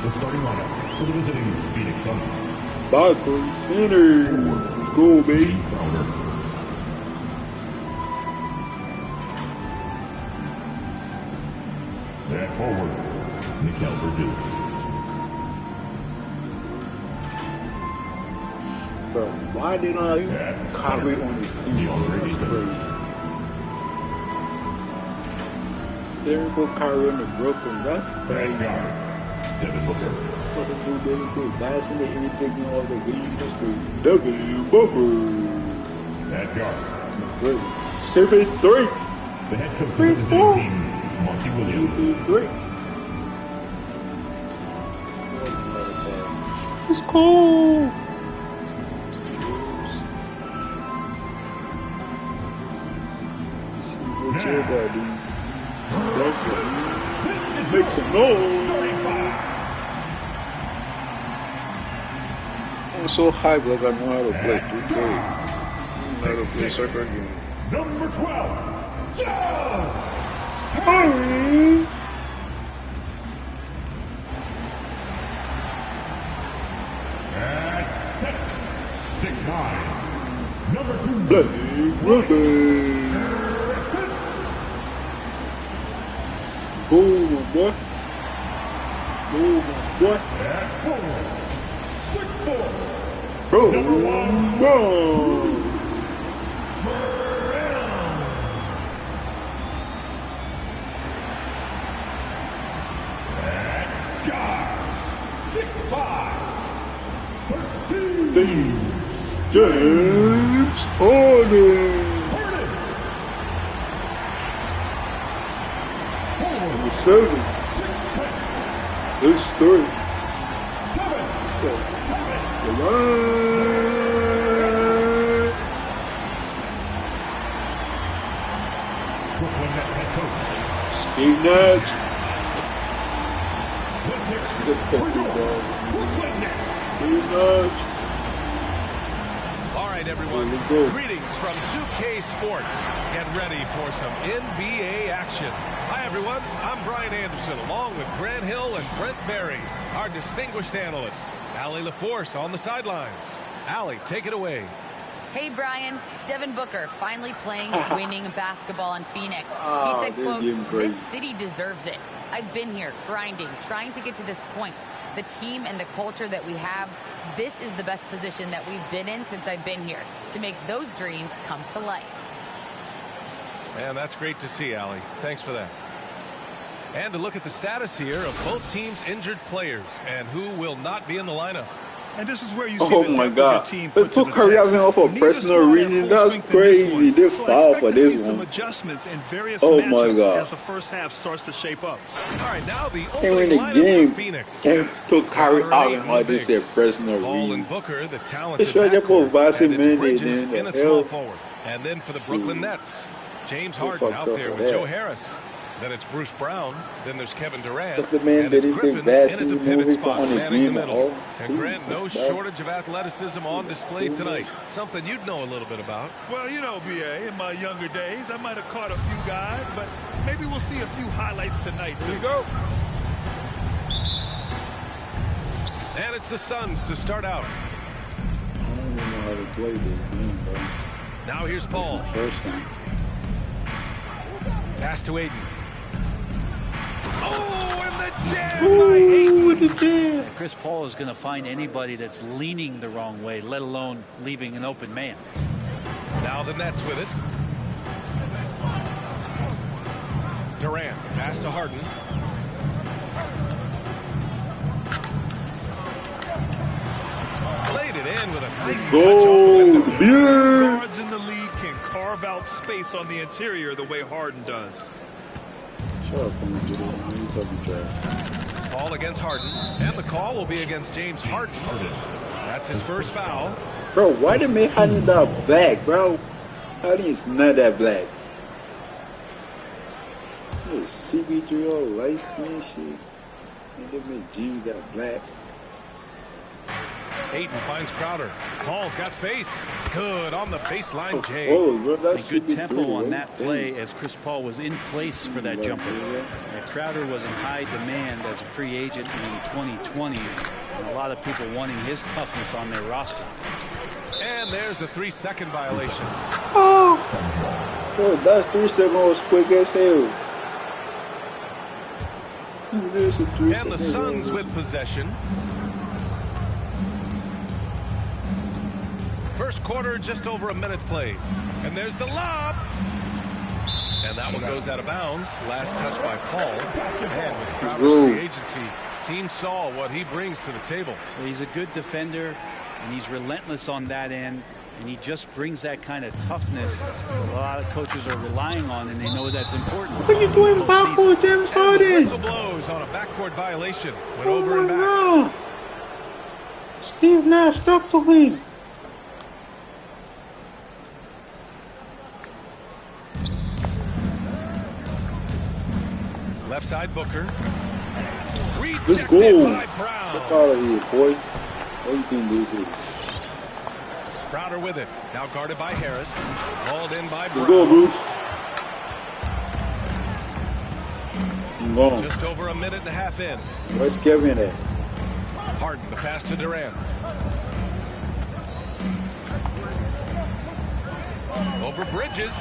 the starting lineup for the visiting Phoenix Suns. Barkley Center. Let's go, baby. Crowder. At forward, Mikal Bridges. Bro, why did I Kyrie on the team? That's crazy. There we go, Kyrie on the Brooklyn. That's crazy. Devin Booker. What's a dude Devin Booker? That's in the everything all the game. That's crazy. Devin Booker. At guard. Great. 7-3. The head coach of the visiting team, Monty Williams. 7-3. It's cool. Make some noise. I'm so hyped like I know how to play. I know how to play soccer game. Number 12, Joe Harris. At 6'9", number 2, Blake Griffin. Go, my boy. Go, my boy. At 4, 6'4", Bro, number 1, go. At guard, 6'5", 13, James Harden. Number 7. 6'3". Steve Nash. Steve Nash. All right, everyone. Greetings from 2K Sports. Get ready for some NBA action. Hi, everyone. I'm Brian Anderson, along with Grant Hill and Brent Berry, our distinguished analyst. Allie LaForce on the sidelines. Allie, take it away. Hey, Brian. Devin Booker finally playing winning basketball in Phoenix. Oh, he said, quote, "This city deserves it. I've been here grinding, trying to get to this point. The team and the culture that we have, this is the best position that we've been in since I've been here, to make those dreams come to life." Man, that's great to see, Allie. Thanks for that. And to look at the status here of both teams' injured players and who will not be in the lineup. And this is where you see oh my God! They put Curry out here for personal reasons. That's crazy. They foul for this one. Oh my God! As the first half starts to shape up. All right, now the opening lineup for Phoenix. And put Curry out here for this personal reason. Booker, the talented Bridges in at small forward. And then for the Brooklyn Nets, James Harden out there with Joe Harris. Then it's Bruce Brown. Then there's Kevin Durant. That's the man and that it's Griffin in at the pivot spot, on man in the middle. And Grant, no shortage of athleticism on display tonight. Something you'd know a little bit about. Well, you know, BA, in my younger days, I might have caught a few guys, but maybe we'll see a few highlights tonight. Here we go. And it's the Suns to start out. I don't even know how to play this game, bro. Now here's Paul. First time. Pass to Aiden. Oh, and the jam by Aiden. Chris Paul is going to find anybody that's leaning the wrong way, let alone leaving an open man. Now the Nets with it. Durant, pass to Harden. Laid it in with a nice touch off the window. Guards in the league can carve out space on the interior the way Harden does. Shut up, you talking trash. Call against Harden, and the call will be against James Harden. That's his first foul. Bro, why they make Harden that black, bro? Harden is not that black. It's CB3 all light skin shit. And they make James that black. Ayton finds Crowder. Paul's got space. Good on the baseline, Jay. Oh, bro, that's Good tempo CP3, on right? that play as Chris Paul was in place for that jumper. And Crowder was in high demand as a free agent in 2020. And a lot of people wanting his toughness on their roster. And there's a 3-second violation. Oh, bro, that's 3 seconds was quick as hell. This is 3 And the seconds. Suns with possession. First quarter, just over a minute played. And there's the lob. And that one goes out of bounds. Last touch by Paul. And with Crowder's free agency, team saw what he brings to the table. He's a good defender, and he's relentless on that end. And he just brings that kind of toughness a lot of coaches are relying on, and they know that's important. What are you doing, backcourt, James And the Harden? whistle blows on a backcourt violation. Went over and back. God. Steve Nash stuck to him. Left side, Booker. Let's go. Rejected by Brown. Get out of here, boy. What do you think this is? Crowder with it. Now guarded by Harris. Hauled in by Brown. Let's go, Bruce. I'm gone. Just over a minute and a half in. Where's Kevin at? Harden, the pass to Durant. Over Bridges.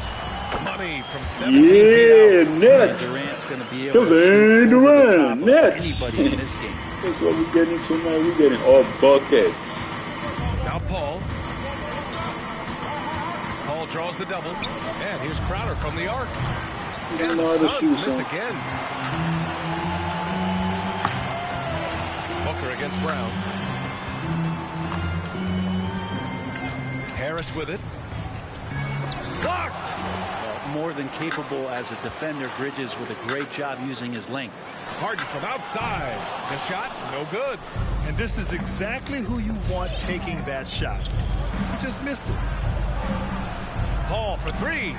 Money from 17 feet Yeah, out. Nets. Durant's going to be able to Kevin shoot over the Durant, top of Nets. anybody in this game. That's what we're getting tonight. We're getting all buckets. Now Paul. Paul draws the double. And here's Crowder from the arc. You don't And know how the to shoot, Suns miss son. again. Booker against Brown. Harris with it. Blocked. More than capable as a defender. Bridges with a great job using his length. Harden from outside. The shot, no good. And this is exactly who you want taking that shot. You just missed it. Paul for three.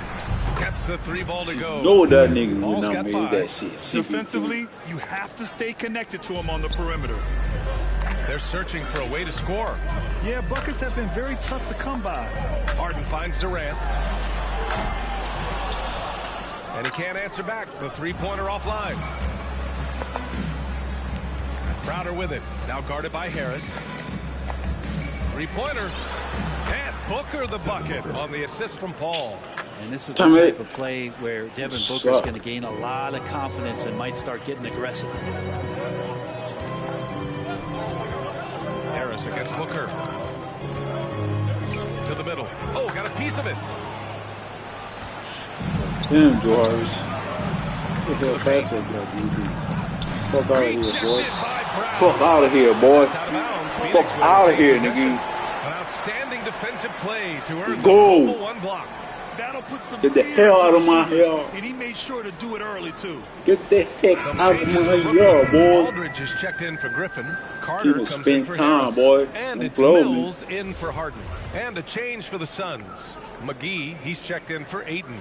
Gets the 3 ball to go. Know that nigga will Paul's not got make 5. that shit. CP3. Defensively, you have to stay connected to him on the perimeter. They're searching for a way to score. Yeah, buckets have been very tough to come by. Harden finds Durant. And he can't answer back. The 3-pointer offline. Crowder with it. Now guarded by Harris. 3-pointer. And Booker the bucket on the assist from Paul. And this is the type of play where Devin Booker's going to gain a lot of confidence and might start getting aggressive. Harris against Booker. To the middle. Oh, got a piece of it. Damn, Joe Harris. What the hell pass that guy these days? Fuck out of here, boy. Fuck out of here, boy. Fuck out of here, nigga. An outstanding defensive play to earn Go. the 1 block. That'll put some Get the fear hell into out of the my shooters, hair. And he made sure to do it early, too. Get the heck Some out of changes my for Brooklyn. yard, boy. Aldridge is checked in for Griffin. Carter Keep comes spend in for time, Harris. boy. And Don't it's blow me. Mills in for Harden. And a change for the Suns. McGee, he's checked in for Ayton.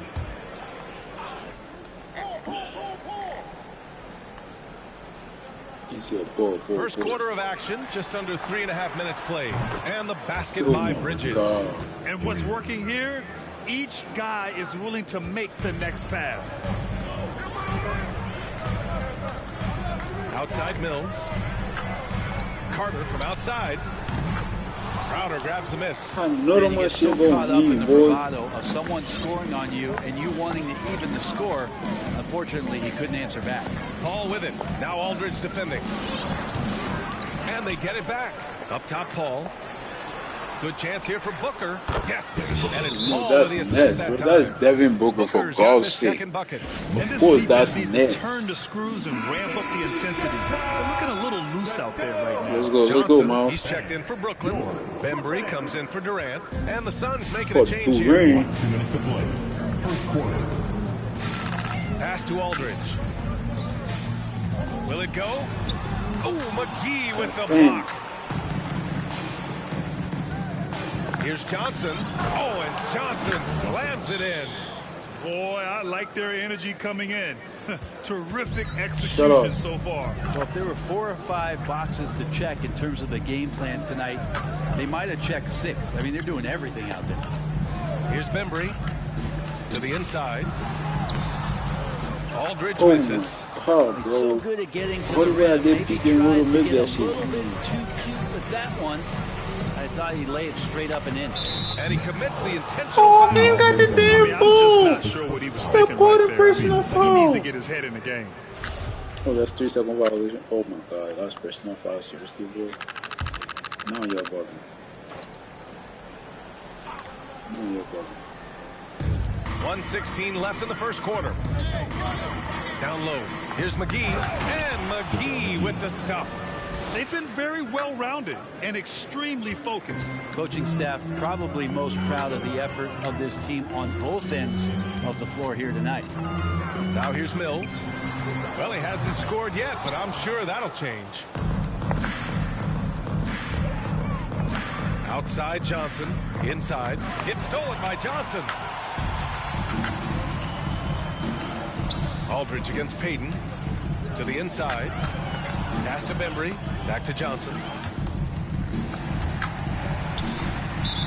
He said, boy. First quarter of action, just under 3.5 minutes played. And the basket by Bridges. God. And what's working here, each guy is willing to make the next pass. Outside Mills. Carter from outside. Crowder grabs the miss. I know that You much get so shit caught gonna up in be, the boy. bravado of someone scoring on you and you wanting to even the score. Unfortunately, he couldn't answer back. Paul with it. Now Aldridge defending. And they get it back. Up top, Paul. Good chance here for Booker. Yes. And it's Paul That's with the Nets, assist bro. that time. That's Devin Booker for Booker's got God's his sake. second bucket. And this course, defense that's needs Nets. to turn the screws and ramp up the intensity. They're looking a little loose out there right now. Let's go, Johnson, man. he's checked in for Brooklyn. Bembry comes in for Durant. And the Suns making For a change here. Durant. 2 minutes to play. First quarter. Pass to Aldridge. Will it go? Oh, McGee with the block. Here's Johnson. Oh, and Johnson slams it in. Boy, I like their energy coming in. Terrific execution so far. Well, if there were 4 or 5 boxes to check in terms of the game plan tonight, they might have checked 6. I mean, they're doing everything out there. Here's Bembry to the inside. Aldridge misses. He's so good at getting to the rim. Maybe tries to get a little bit too cute with that one. I thought he'd lay it straight up and in. And he commits the intentional foul. He ain't got the damn ball. I'm just not sure what he was thinking right there. He needs to get his head in the game. Oh, that's 3-second violation. Oh my God, that's personal foul. Seriously, bro. Now you're bugging. Now you're bugging. 1:16 left in the first quarter. Down low. Here's McGee. And McGee with the stuff. They've been very well-rounded and extremely focused. Coaching staff probably most proud of the effort of this team on both ends of the floor here tonight. Now here's Mills. Well, he hasn't scored yet, but I'm sure that'll change. Outside Johnson. Inside. It's stolen by Johnson. Aldridge against Payton. To the inside. Pass to Bembry. Back to Johnson.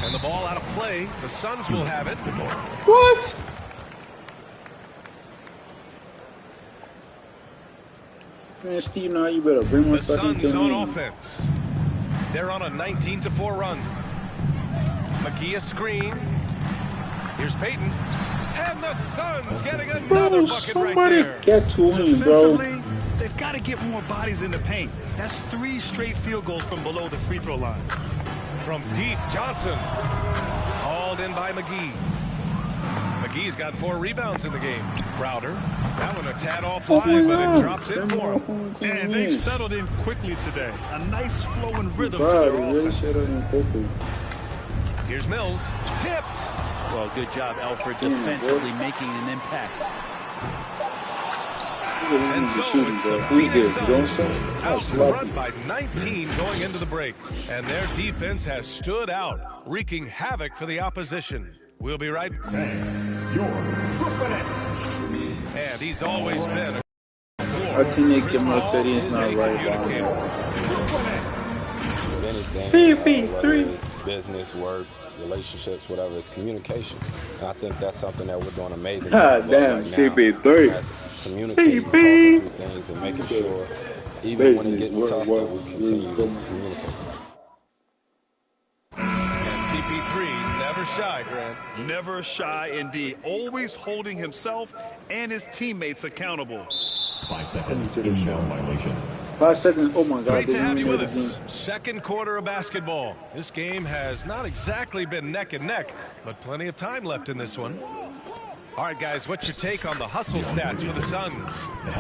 And the ball out of play. The Suns will have it. What? Man, Steve, now you better bring one The stuff Suns in. on offense. They're on a 19-4 run. McGee a screen. Here's Payton. And the Suns getting another bucket right there. Get to him, bro. Defensively, they've got to get more bodies in the paint. That's 3 straight field goals from below the free throw line. From deep, Johnson. Hauled in by McGee. McGee's got 4 rebounds in the game. Crowder. That one a tad offline, but it drops in for him. And they've settled in quickly today. A nice flowing rhythm to Wow, their they really offense. settled in quickly. Here's Mills. Tipped. Well, good job, Alfred, defensively making an impact. And so it's the Phoenix Suns out in front by 19 going into the break. And their defense has stood out, wreaking havoc for the opposition. We'll be right back. And he's always been a I think they can most say it's not right about CP3 business, work, relationships, whatever, it's communication. And I think that's something that we're doing amazing. God damn, CP3. Communicating, talking through things, and making sure, even when it gets tough, that we continue to communicate. And CP3 never shy, Grant. Never shy indeed. Always holding himself and his teammates accountable. 5-second inbound violation. 5 seconds. Oh my God. Great to have you with us. Second quarter of basketball. This game has not exactly been neck and neck, but plenty of time left in this one. All right, guys, what's your take on the hustle stats for the Suns?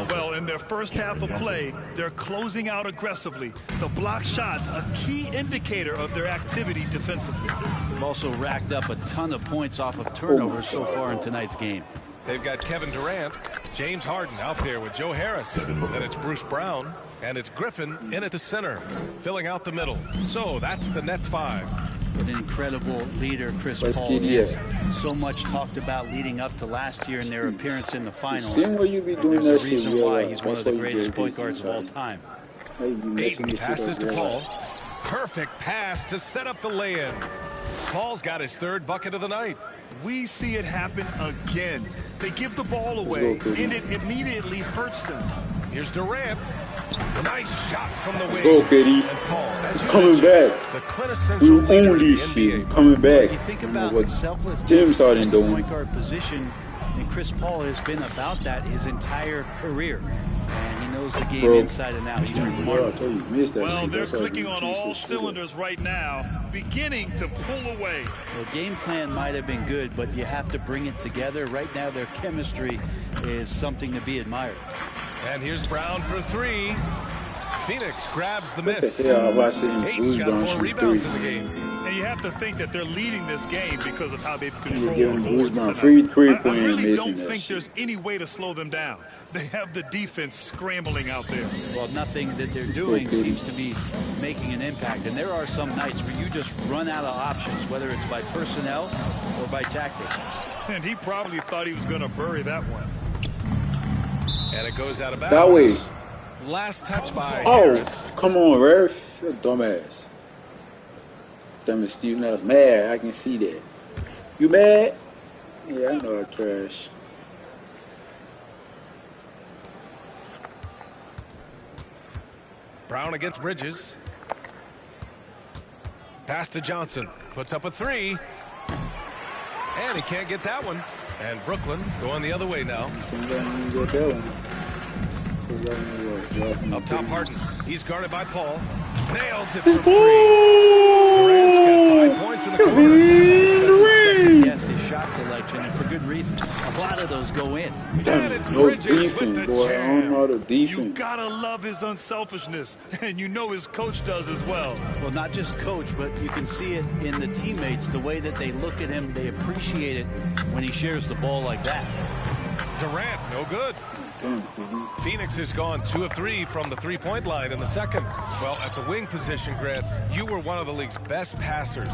Well, in their first half of play, they're closing out aggressively. The block shots, a key indicator of their activity defensively. They've also racked up a ton of points off of turnovers so far in tonight's game. They've got Kevin Durant, James Harden out there with Joe Harris. Then it's Bruce Brown, and it's Griffin in at the center, filling out the middle. So that's the Nets 5. An incredible leader, Chris Paul, is so much talked about leading up to last year in their appearance in the finals. Same way you be doing There's that a reason shit, why yeah, he's one of the greatest point guards of all time. Ayton passes to Paul. Perfect pass to set up the lay-in. Paul's got his 3rd bucket of the night. We see it happen again. They give the ball away, and it immediately hurts them. Here's Durant. Nice shot from the wing. Go, KD. And Paul, as you Coming mentioned, back. the quintessential We leader own in the this NBA. shit. Coming back. You think about what selflessness James Harden at the doing. point guard position, and Chris Paul has been about that his entire career. And he knows the game inside and out. He's Bro, I remarkable. told you, missed that Well, shit. they're That's why clicking you on changed all this shit up. cylinders right now, beginning to pull away. The game plan might have been good, but you have to bring it together. Right now, their chemistry is something to be admired. And here's Brown for 3. Phoenix grabs the What miss. the hell have I seen Ayton's Bruce got Brown 4 shoot rebounds three? in the game. And you have to think that they're leading this game because of how they've controlled giving the boards Guzman tonight. free three-point I really missing don't that think shit. there's any way to slow them down. They have the defense scrambling out there. Well, nothing that they're doing seems to be making an impact. And there are some nights where you just run out of options, whether it's by personnel or by tactics. And he probably thought he was going to bury that one. And it goes out of bounds. That way. Last touch by Oh, Harris. come on, ref. You're a dumbass. Dumbass Steve Nash. Mad. I can see that. You mad? Yeah, I know I trash. Brown against Bridges. Pass to Johnson. Puts up a three. And he can't get that one. And Brooklyn going the other way now. Sometimes you get that one. Up top, Harden. He's guarded by Paul. Nails it from three. Durant's got 5 points in the quarter. Second guess his shot selection, and for good reason. A lot of those go in. And it's No Bridges with defense, the boy. I don't know how to You defense. gotta love his unselfishness, and you know his coach does as well. Well, not just coach, but you can see it in the teammates, the way that they look at him. They appreciate it when he shares the ball like that. Durant, no good. Phoenix has gone 2 of 3 from the three-point line in the second. Well, at the wing position, Grant, you were one of the league's best passers.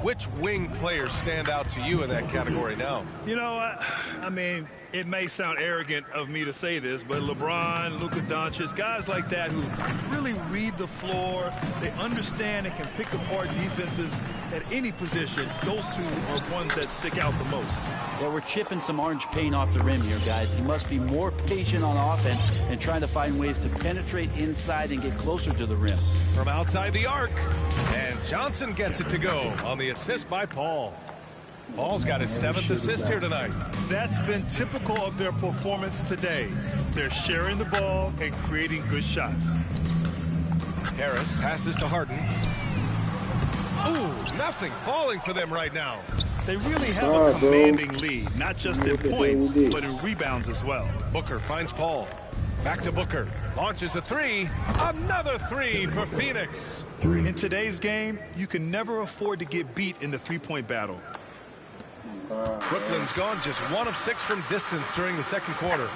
Which wing players stand out to you in that category now? You know, I mean, it may sound arrogant of me to say this, but LeBron, Luka Doncic, guys like that who really read the floor, they understand and can pick apart defenses at any position. Those two are ones that stick out the most. Well, we're chipping some orange paint off the rim here, guys. He must be more patient on offense and trying to find ways to penetrate inside and get closer to the rim. From outside the arc, and Johnson gets it to go on the assist by Paul. Paul's got his 7th assist here tonight. That's been typical of their performance today. They're sharing the ball and creating good shots. Harris passes to Harden. Ooh, nothing falling for them right now. They really have a commanding lead, not just in points, but in rebounds as well. Booker finds Paul. Back to Booker. Launches a three. Another three for Phoenix. In today's game, you can never afford to get beat in the three-point battle. Brooklyn's gone just 1 of 6 from distance during the second quarter.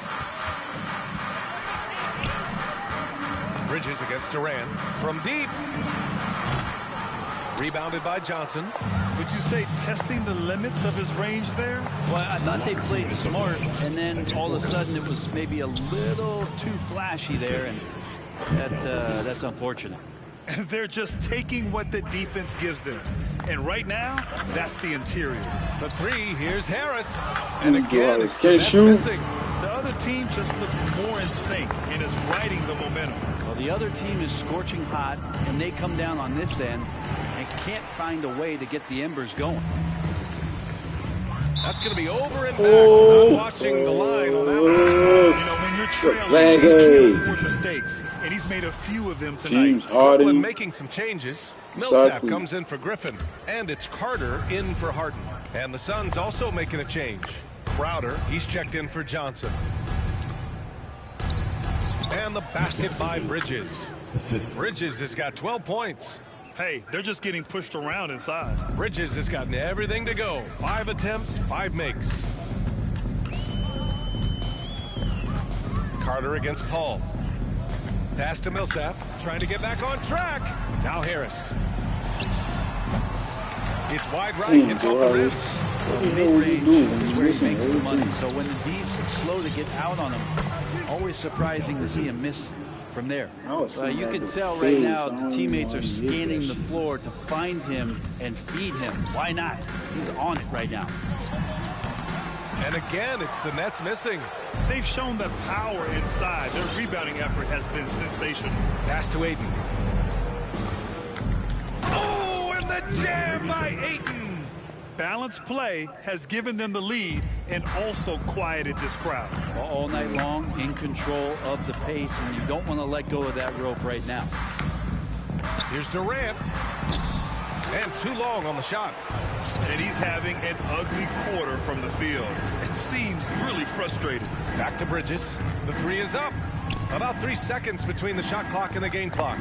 Bridges against Durant from deep. Rebounded by Johnson. Would you say testing the limits of his range there? Well, I thought they played smart, and then all of a sudden it was maybe a little too flashy there, and that's unfortunate. They're just taking what the defense gives them. And right now, that's the interior. The three, here's Harris. And again, it's Can't shoot. missing. The other team just looks more in sync and is riding the momentum. Well, the other team is scorching hot, and they come down on this end and can't find a way to get the embers going. That's going to be over and back. Not watching the line on that one. You know, when you're trailing, you can't afford mistakes. And he's made a few of them tonight. James Brooklyn Harden. making some changes. Millsap Exactly. comes in for Griffin. And it's Carter in for Harden. And the Suns also making a change. Crowder, he's checked in for Johnson. And the basket by Bridges. Bridges has got 12 points. Hey, they're just getting pushed around inside. Bridges has gotten everything to go. 5 attempts, 5 makes. Carter against Paul. Pass to Millsap, trying to get back on track. Now Harris. It's wide right, hits off the rim. Mid-range is where he makes the money. So when the D's slow to get out on him, always surprising to see him miss from there. You can tell right now the teammates are scanning the floor to find him and feed him. Why not? He's on it right now. And again, it's the Nets missing. They've shown that power inside. Their rebounding effort has been sensational. Pass to Ayton. Oh, and the jam by Ayton. Balanced play has given them the lead and also quieted this crowd. All night long, in control of the pace, and you don't want to let go of that rope right now. Here's Durant. And too long on the shot. And he's having an ugly quarter from the field. It seems really frustrated. Back to Bridges. The three is up. About 3 seconds between the shot clock and the game clock.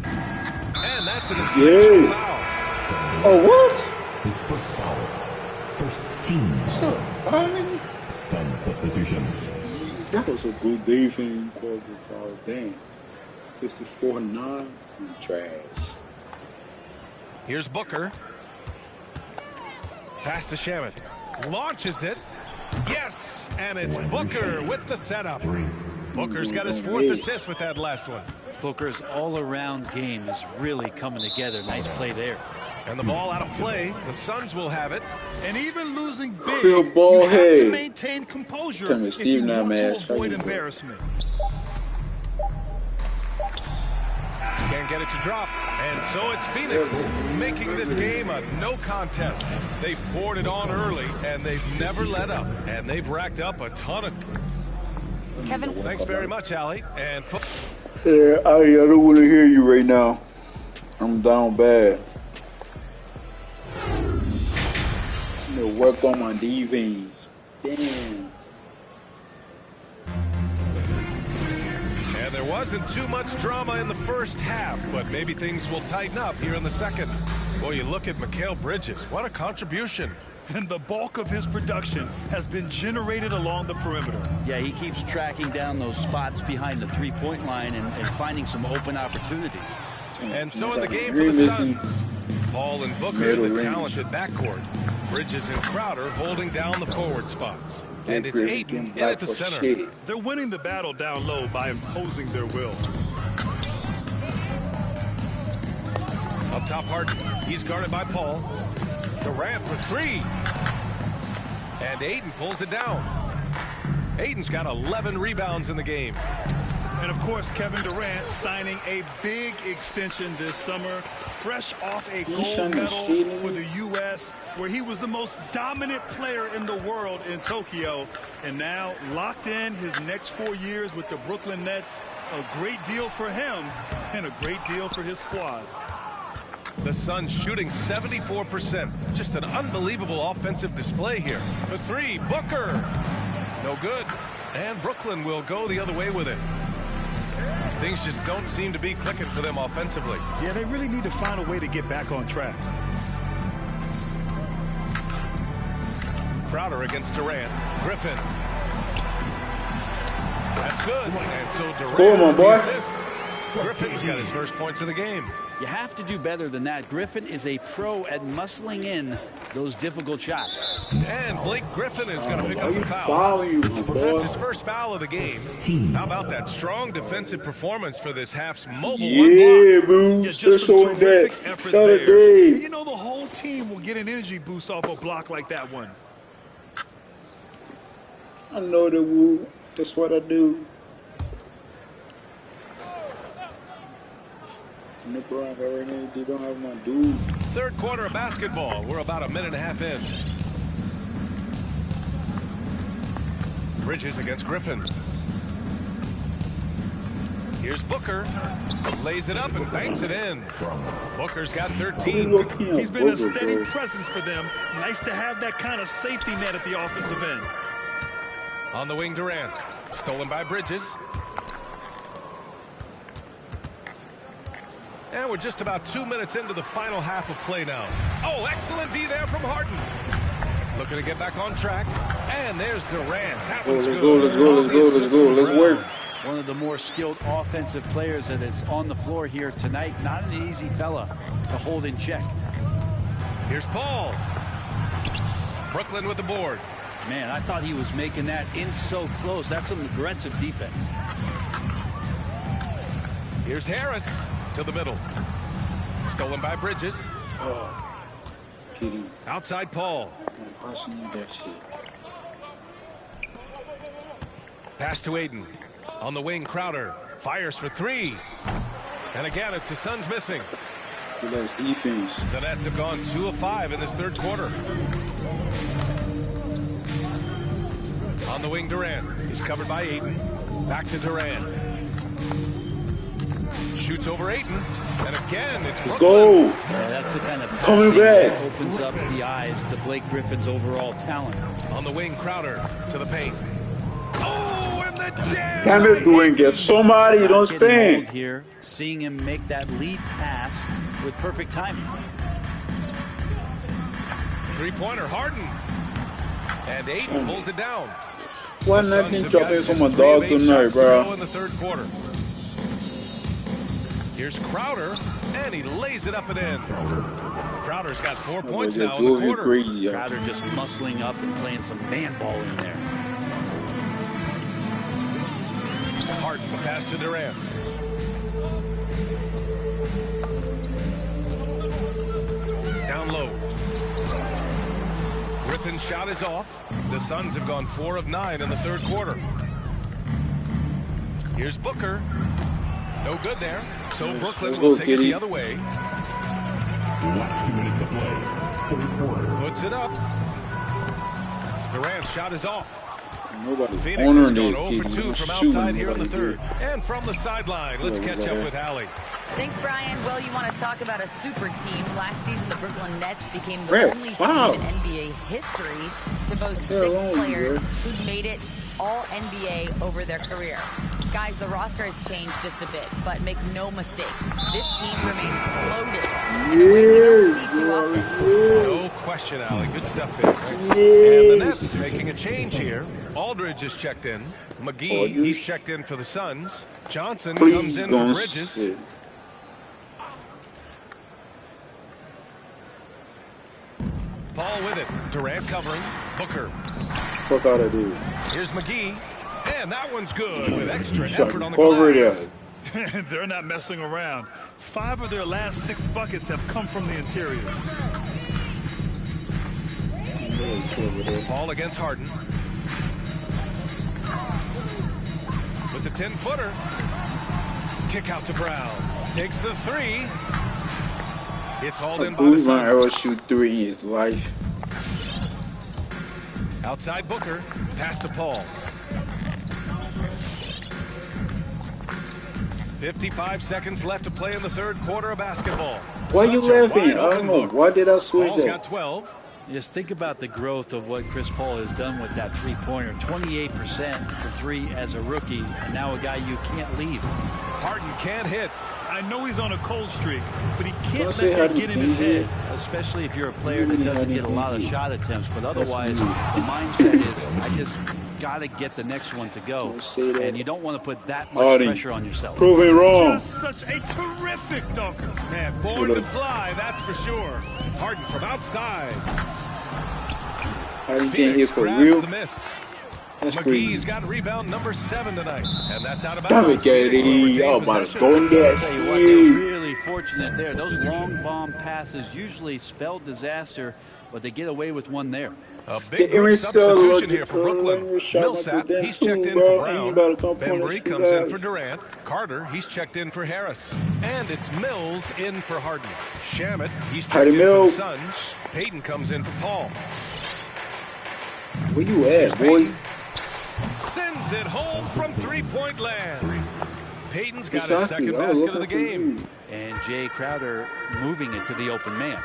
And that's an intentional foul. Oh, what? His first foul. First team. Fouling? Sun substitution. That was a good defense quarter foul. Damn. 54-9. Trash. Here's Booker. Pass to Shamet. Launches it. Yes, and it's Booker with the setup. Booker's got his 4th assist with that last one. Booker's all-around game is really coming together. Nice play there. And the ball out of play. The Suns will have it. And even losing big, Good ball, you have to maintain composure if you want to avoid embarrassment. Can't get it to drop. And so it's Phoenix making this game a no contest. They poured it on early, and they've never let up. And they've racked up a ton of... Kevin. Thanks very much, Allie. And... Yeah, I don't want to hear you right now. I'm down bad. I'm gonna work on my defense. Damn. And there wasn't too much drama in the first half, but maybe things will tighten up here in the second. Boy, you look at Mikal Bridges. What a contribution. And the bulk of his production has been generated along the perimeter. Yeah, he keeps tracking down those spots behind the three-point line and finding some open opportunities. And so in the game for the Suns, Paul and Booker in the talented backcourt. Bridges and Crowder holding down the forward spots. And it's Ayton in at the center. They're winning the battle down low by imposing their will. Up top, Harden. He's guarded by Paul. Durant for 3. And Ayton pulls it down. Ayton's got 11 rebounds in the game. And of course, Kevin Durant signing a big extension this summer, fresh off a gold medal for the U.S., where he was the most dominant player in the world in Tokyo, and now locked in his next 4 years with the Brooklyn Nets. A great deal for him and a great deal for his squad. The Suns shooting 74%. Just an unbelievable offensive display here. For 3, Booker. No good. And Brooklyn will go the other way with it. Things just don't seem to be clicking for them offensively. Yeah, they really need to find a way to get back on track. Crowder against Durant. Griffin. That's good. And so Durant Score, my boy. assist. Griffin's got his first points of the game. You have to do better than that. Griffin is a pro at muscling in those difficult shots. And Blake Griffin is going to pick up the foul. That's his first foul of the game. How about that strong defensive performance for this half's mobile one block? Boo. Yeah, just some terrific effort there. You know, the whole team will get an energy boost off a block like that one. I know the woo. That's what I do. They don't have my dude. Third quarter of basketball. We're about a minute and a half in. Bridges against Griffin. Here's Booker. Lays it up and banks it in. Booker's got 13. He's been a steady presence for them. Nice to have that kind of safety net at the offensive end. On the wing, Durant. Stolen by Bridges. And we're just about 2 minutes into the final half of play now. Oh, excellent D there from Harden. Looking to get back on track. And there's Durant. That one's good. Let's go. Let's work. One of the more skilled offensive players that is on the floor here tonight. Not an easy fella to hold in check. Here's Paul. Brooklyn with the board. Man, I thought he was making that in so close. That's some aggressive defense. Here's Harris to the middle. Stolen by Bridges. Kidding. Outside Paul. That shit. Pass to Ayton. On the wing, Crowder. Fires for 3. And again, it's the Suns missing. That's defense. The Nets have gone 2 of 5 in this third quarter. On the wing, Durant. He's covered by Ayton. Back to Durant. Shoots over Ayton. And again, it's Brooklyn. Let's go. Yeah, that's the kind of coming back that opens up the eyes to Blake Griffin's overall talent. On the wing, Crowder to the paint. Oh, and the jam! Damn it, doing get somebody you don't stand here, seeing him make that lead pass with perfect timing. Three-pointer, Harden. And Ayton pulls it down. Why not keep dropping from a dog tonight, bro? In the third quarter. Here's Crowder, and he lays it up and in. Crowder's got 4 points now in the quarter. Crazy, Crowder just muscling up and playing some man ball in there. Harden, the pass to Durant. Down low. Griffin's shot is off. The Suns have gone 4 of 9 in the third quarter. Here's Booker. No good there. So Brooklyn will take it the other way. Last 2 minutes to play. Third quarter. Puts it up. Durant's shot is off. Nobody Phoenix has gone 0 for 2 from outside here in the third. And from the sideline, let's catch up with Allie. Thanks, Brian. Well, you want to talk about a super team. Last season, the Brooklyn Nets became the only team in NBA history to boast 6 players who made it All-NBA over their career. Guys, the roster has changed just a bit, but make no mistake, this team remains loaded in a way we don't see too often. No question, Allie. Good stuff there. And the Nets making a change here. Aldridge is checked in. McGee, he's checked in for the Suns. Johnson comes in for Bridges. Paul with it. Durant covering. Booker. Fuck out of here. Here's McGee. And that one's good with extra effort on the glass. They're not messing around. 5 of their last 6 buckets have come from the interior. Paul against Harden. With the 10-footer. Kick out to Brown. Takes the 3. It's hauled in by the Suns. Ever shoot 3 in his life. Outside Booker. Pass to Paul. 55 seconds left to play in the third quarter of basketball. Why are you laughing? I don't know. Why did I switch Paul's that? got 12. Just think about the growth of what Chris Paul has done with that three-pointer. 28% for 3 as a rookie, and now a guy you can't leave. Harden can't hit. I know he's on a cold streak, but he can't let that get in his head. Especially if you're a player that doesn't get a lot of shot attempts. But otherwise, the mindset is, I just got to get the next one to go. And you don't want to put that much pressure on yourself. Prove it wrong. Just such a terrific dunker. Man, born to fly, that's for sure. Harden from outside. Harden can't hit for real. The miss. That's McGee's crazy. got rebound number 7 tonight, and that's out of Damn it, bounds. KD. Y'all about to go in there. Tell you what, they're really fortunate there. Those long bomb passes usually spell disaster, but they get away with one there. A big substitution here for Brooklyn. Millsap, he's checked in for Brown. Bembry comes in for Durant. Carter, he's checked in for Harris. And it's Mills in for Harden. Shamet, he's checked in for the Suns. Payton comes in for Paul. Where you at, boy? Sends it home from three-point land. Payton's got his second basket of the game. And Jay Crowder moving it to the open man.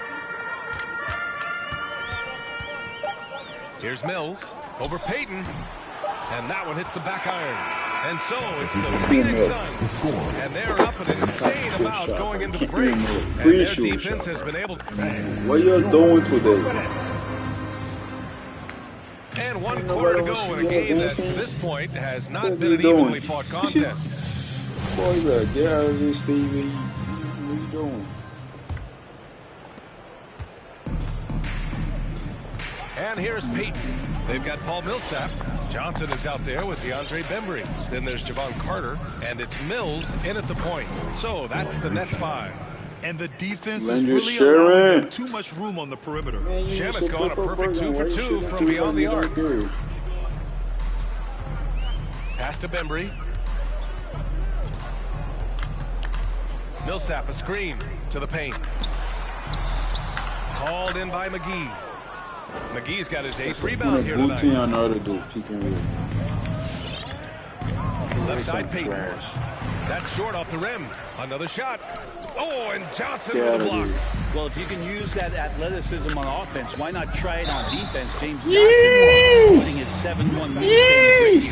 Here's Mills over Payton. And that one hits the back iron. And so it's the Phoenix Suns. And they're up an insane amount going into the break. And their defense has been able to... What you doing today? And 1 quarter to go in a game that to this point has not been an evenly fought contest. Boy, you better get out of this, Stevie. What are you doing? And here's Payton. They've got Paul Millsap. Johnson is out there with DeAndre Bembry. Then there's Javon Carter. And it's Mills in at the point. So that's the Nets 5. And the defense is really allowing too much room on the perimeter. Shamet's gone a perfect 2 for 2 from beyond the arc. Pass to Bembry. Millsap a screen to the paint. Called in by McGee. McGee's got his 8th rebound here tonight. Left side Payton. That's short off the rim. Another shot. Oh, and Johnson with a block. Well, if you can use that athleticism on offense, why not try it on defense? James Johnson putting his 7-1 lead.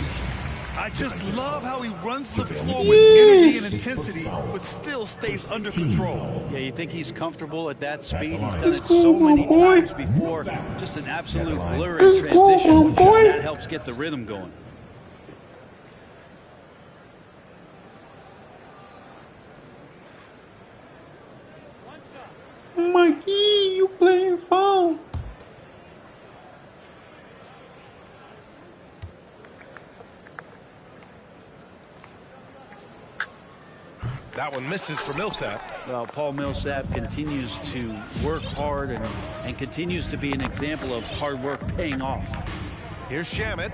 I just love how he runs the floor with energy and intensity, but still stays under control. Yeah, you think he's comfortable at that speed? He's done it so many times before. Just an absolute blur in transition. That helps get the rhythm going. Mikey, you playing foul? That one misses for Millsap. Well, Paul Millsap continues to work hard and continues to be an example of hard work paying off. Here's Shamet.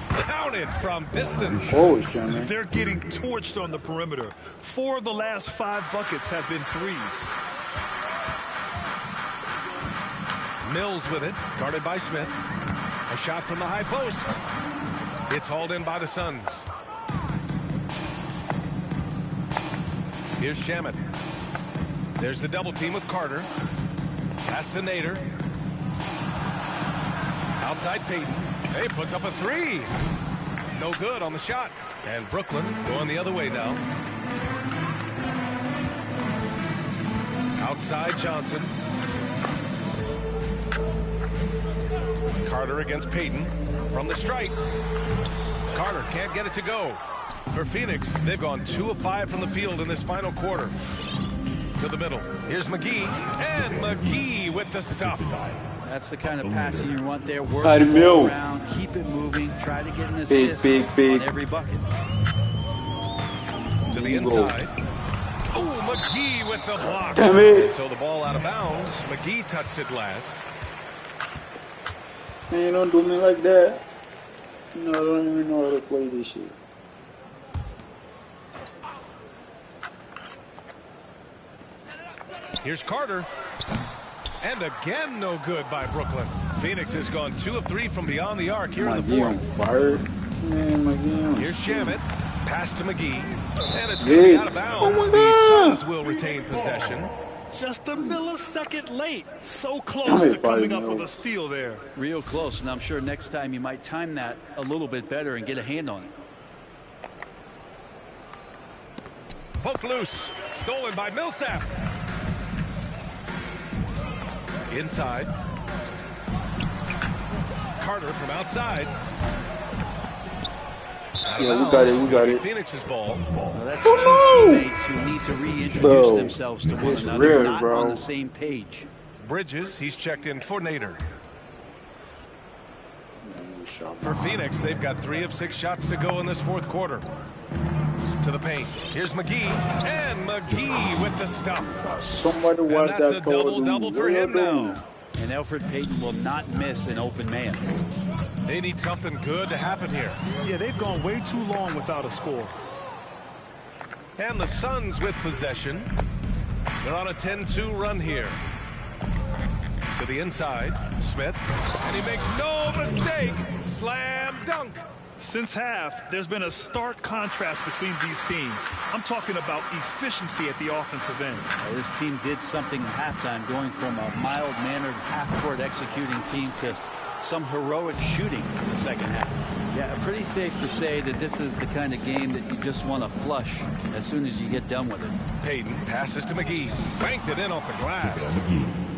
Counted from distance. Oh, Shamet. They're getting torched on the perimeter. 4 of the last 5 buckets have been threes. Mills with it, guarded by Smith. A shot from the high post. It's hauled in by the Suns. Here's Shamet. There's the double team with Carter. Pass to Nader. Outside Payton. Hey, puts up a 3. No good on the shot. And Brooklyn going the other way now. Outside Johnson. Carter against Payton from the stripe. Carter can't get it to go. For Phoenix, they've gone 2 of 5 from the field in this final quarter. To the middle. Here's McGee. And McGee with the stuff. That's the kind of passing you want there. Work around, keep it moving, try to get an assist on every bucket. To the inside. Oh, McGee with the block. Damn it. So the ball out of bounds. McGee touched it last. Man, you don't do me like that. You know, I don't even know how to play this shit. Here's Carter. And again, no good by Brooklyn. Phoenix has gone 2 of 3 from beyond the arc here in the fourth. Here's Shamet. Pass to McGee. And it's going to be out of bounds. The Suns will retain possession. Just a millisecond late. So close to coming up with a steal there. Real close, and I'm sure next time you might time that a little bit better and get a hand on it. Poke loose. Stolen by Millsap. Inside. Carter from outside. Yeah, we got it. We got it. Phoenix's ball. Well, that's two teammates who need to reintroduce themselves to one another. They're not on the same page. Bridges, he's checked in for Nader. For Phoenix, they've got 3 of 6 shots to go in this fourth quarter. To the paint. Here's McGee. And McGee with the stuff. Somebody watch that. That's a double-double for him now. And Elfrid Payton will not miss an open man. They need something good to happen here. Yeah, they've gone way too long without a score. And the Suns with possession. They're on a 10-2 run here. To the inside, Smith. And he makes no mistake. Slam dunk. Since half, there's been a stark contrast between these teams. I'm talking about efficiency at the offensive end. This team did something at halftime, going from a mild-mannered half-court executing team to some heroic shooting in the second half. Yeah, pretty safe to say that this is the kind of game that you just want to flush as soon as you get done with it. Payton passes to McGee. Banked it in off the glass.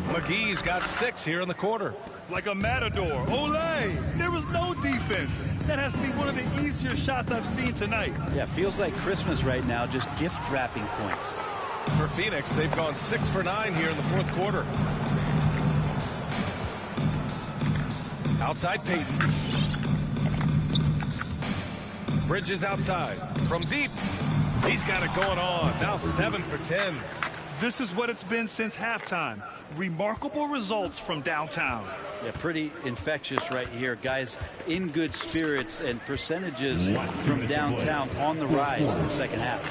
McGee's got 6 here in the quarter. Like a matador. Olay! There was no defense. That has to be one of the easier shots I've seen tonight. Yeah, feels like Christmas right now, just gift wrapping points. For Phoenix, they've gone 6 for 9 here in the fourth quarter. Outside Payton. Bridges outside. From deep. He's got it going on. Now 7 for 10. This is what it's been since halftime. Remarkable results from downtown. Yeah, pretty infectious right here. Guys in good spirits and percentages from downtown on the rise in the second half.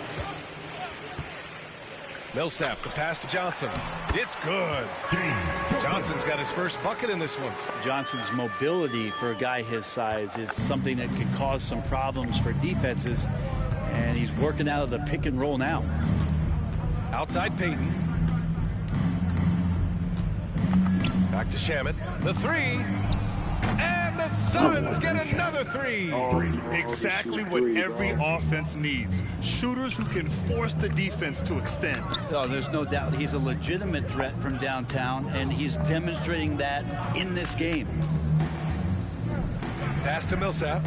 Millsap, the pass to Johnson. It's good. Johnson's got his first bucket in this one. Johnson's mobility for a guy his size is something that can cause some problems for defenses, and he's working out of the pick and roll now. Outside Payton. Back to Shamet. The 3. And the Suns get another three. Exactly what every offense needs. Shooters who can force the defense to extend. Oh, there's no doubt he's a legitimate threat from downtown, and he's demonstrating that in this game. Pass to Millsap.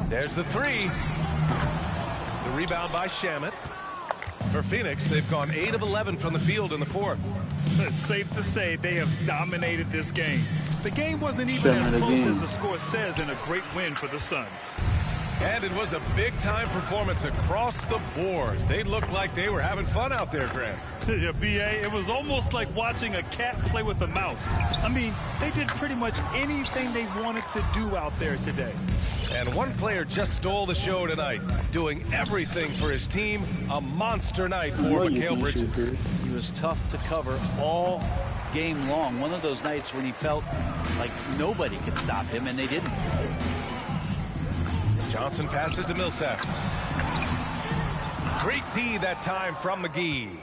There's the three. The rebound by Shamet. For Phoenix, they've gone 8 of 11 from the field in the fourth. It's safe to say they have dominated this game. The game wasn't even as close as the score says, and a great win for the Suns. And it was a big-time performance across the board. They looked like they were having fun out there, Grant. Yeah, B.A., it was almost like watching a cat play with a mouse. I mean, they did pretty much anything they wanted to do out there today. And one player just stole the show tonight, doing everything for his team. A monster night for Mikal Bridges. He was tough to cover all game long. One of those nights when he felt like nobody could stop him, and they didn't. Johnson passes to Millsap. Great D that time from McGee.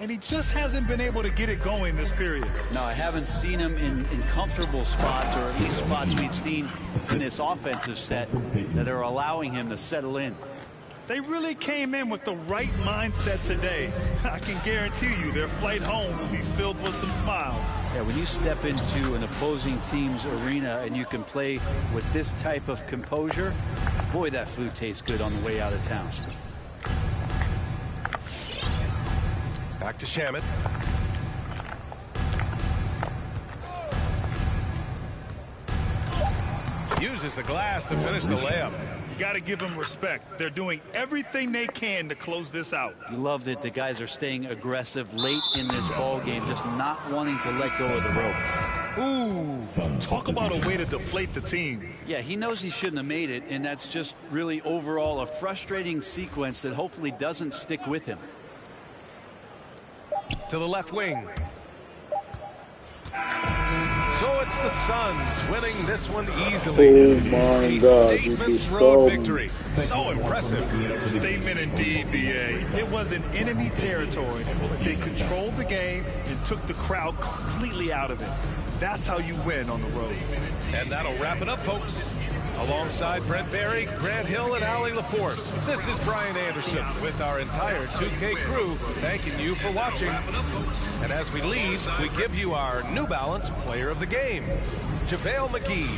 And he just hasn't been able to get it going this period. No, I haven't seen him in comfortable spots, or at least spots we've seen in this offensive set that are allowing him to settle in. They really came in with the right mindset today. I can guarantee you their flight home will be filled with some smiles. Yeah, when you step into an opposing team's arena and you can play with this type of composure, boy, that food tastes good on the way out of town. Back to Shamet. Uses the glass to finish the layup. You got to give them respect. They're doing everything they can to close this out. You love that the guys are staying aggressive late in this ball game, just not wanting to let go of the rope. Ooh, talk about a way to deflate the team. Yeah, he knows he shouldn't have made it, and that's just really overall a frustrating sequence that hopefully doesn't stick with him. To the left wing. So it's the Suns winning this one easily. Oh my a God, statement road victory. So impressive. Statement indeed, B.A. It was in enemy territory, but they controlled the game and took the crowd completely out of it. That's how you win on the road. And that'll wrap it up, folks. Alongside Brent Barry, Grant Hill, and Allie LaForce, this is Brian Anderson with our entire 2K crew thanking you for watching. And as we leave, we give you our New Balance Player of the Game, JaVale McGee.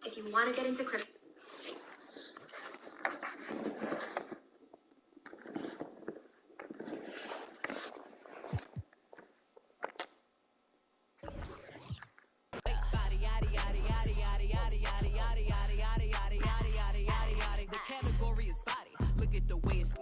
If you want to get into crypto. The category is body. Look at the way it's.